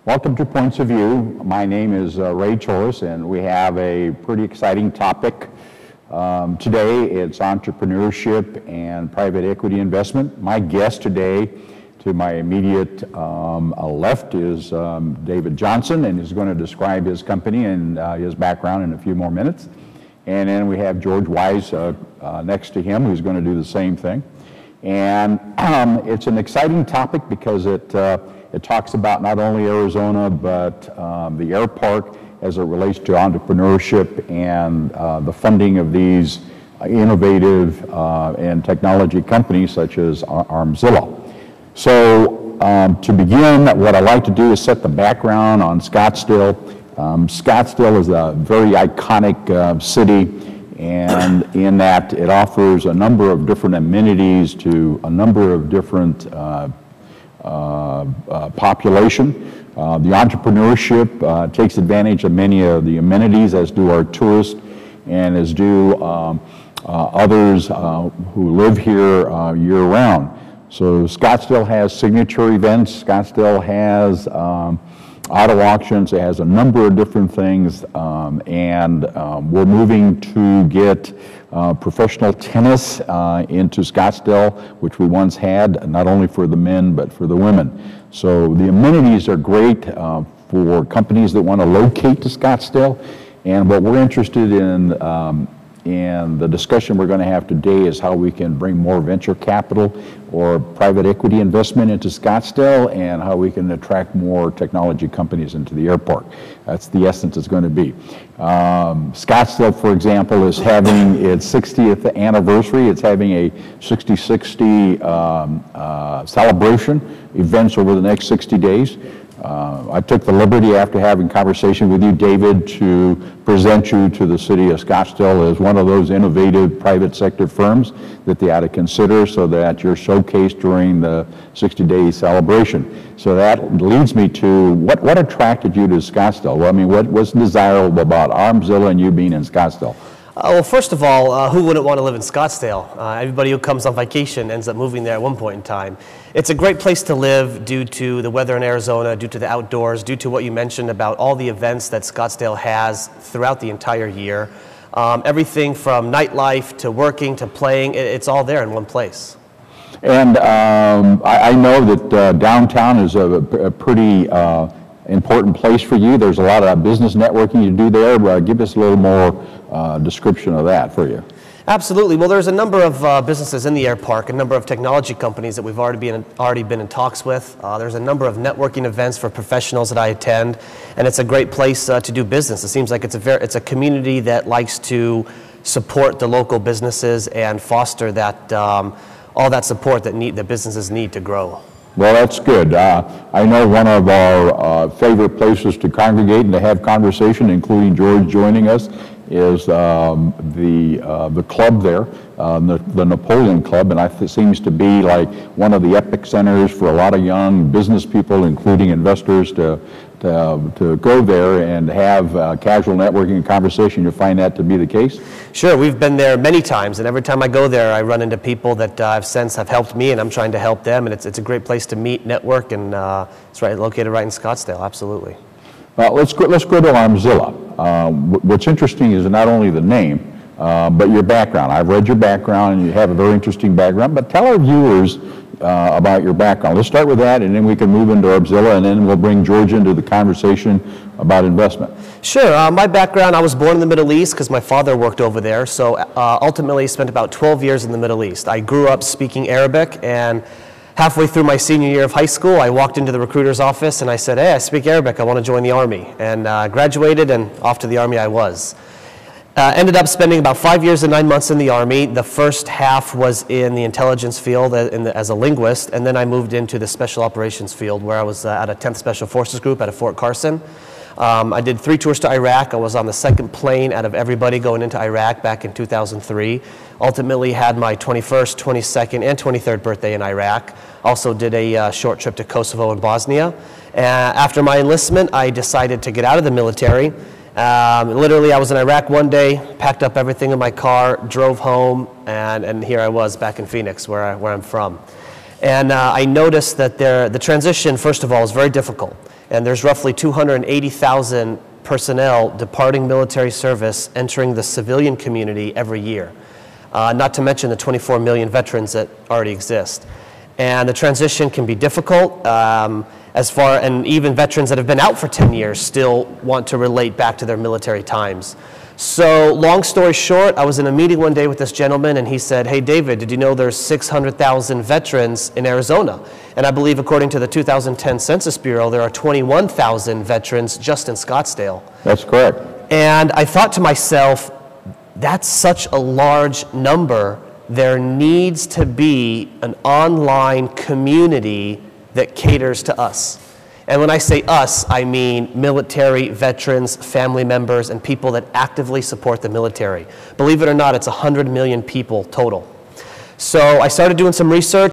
Welcome to Points of View. My name is Ray Torres, and we have a pretty exciting topic today. It's entrepreneurship and private equity investment. My guest today, to my immediate left, is David Johnson, and he's going to describe his company and his background in a few more minutes. And then we have George Weiss next to him, who's going to do the same thing. And it's an exciting topic because it talks about not only Arizona, but the air park as it relates to entrepreneurship and the funding of these innovative and technology companies such as ArmedZilla. So to begin, what I'd like to do is set the background on Scottsdale. Scottsdale is a very iconic city, and in that it offers a number of different amenities to a number of different population. The entrepreneurship takes advantage of many of the amenities, as do our tourists, and as do others who live here year-round. So Scottsdale has signature events. Scottsdale has auto auctions. It has a number of different things, and we're moving to get professional tennis into Scottsdale, which we once had, not only for the men, but for the women. So the amenities are great for companies that want to locate to Scottsdale, and what we're interested in and the discussion we're going to have today is how we can bring more venture capital or private equity investment into Scottsdale, and how we can attract more technology companies into the airport. That's the essence it's going to be. Scottsdale, for example, is having its 60th anniversary. It's having a 60-60 celebration events over the next 60 days. I took the liberty, after having conversation with you, David, to present you to the city of Scottsdale as one of those innovative private sector firms that they ought to consider, so that you're showcased during the 60-day celebration. So that leads me to what attracted you to Scottsdale? Well, I mean, what was desirable about ArmedZilla and you being in Scottsdale? Well, first of all, who wouldn't want to live in Scottsdale? Everybody who comes on vacation ends up moving there at one point in time. It's a great place to live due to the weather in Arizona, due to the outdoors, due to what you mentioned about all the events that Scottsdale has throughout the entire year. Everything from nightlife to working to playing, it's all there in one place. And I know that downtown is a pretty important place for you. There's a lot of business networking you do there. Give us a little more description of that for you. Absolutely. Well, there's a number of businesses in the air park, a number of technology companies that we've already been in talks with. There's a number of networking events for professionals that I attend, and it's a great place to do business. It seems like it's a community that likes to support the local businesses and foster that all that support that the businesses need to grow. Well, that's good. I know one of our favorite places to congregate and to have conversation, including George joining us, is the club there, the Napoleon Club, and it seems to be like one of the epic centers for a lot of young business people, including investors, to go there and have casual networking and conversation. You find that to be the case? Sure, we've been there many times, and every time I go there, I run into people that I've since have helped me, and I'm trying to help them, and it's a great place to meet, network, and it's located right in Scottsdale. Absolutely. Let's go to ArmedZilla. What's interesting is not only the name, but your background. I've read your background, and you have a very interesting background, but tell our viewers about your background. Let's start with that, and then we can move into ArmedZilla, and then we'll bring George into the conversation about investment. Sure. My background, I was born in the Middle East because my father worked over there, so ultimately spent about 12 years in the Middle East. I grew up speaking Arabic, and halfway through my senior year of high school, I walked into the recruiter's office and I said, "Hey, I speak Arabic, I want to join the Army." And graduated, and off to the Army I was. Ended up spending about 5 years and 9 months in the Army. The first half was in the intelligence field as a linguist, and then I moved into the special operations field, where I was at a 10th Special Forces Group at Fort Carson. I did 3 tours to Iraq. I was on the second plane out of everybody going into Iraq back in 2003. Ultimately had my 21st, 22nd, and 23rd birthday in Iraq. Also did a short trip to Kosovo and Bosnia. After my enlistment, I decided to get out of the military. Literally, I was in Iraq one day, packed up everything in my car, drove home, and here I was back in Phoenix, where I'm from. And I noticed that the transition, first of all, is very difficult. And there's roughly 280,000 personnel departing military service, entering the civilian community every year. Not to mention the 24 million veterans that already exist. And the transition can be difficult, and even veterans that have been out for 10 years still want to relate back to their military times. So long story short, I was in a meeting one day with this gentleman and he said, "Hey David, did you know there's 600,000 veterans in Arizona?" And I believe according to the 2010 Census Bureau, there are 21,000 veterans just in Scottsdale. That's correct. And I thought to myself, that's such a large number. There needs to be an online community that caters to us. And when I say us, I mean military, veterans, family members, and people that actively support the military. Believe it or not, it's 100 million people total. So I started doing some research.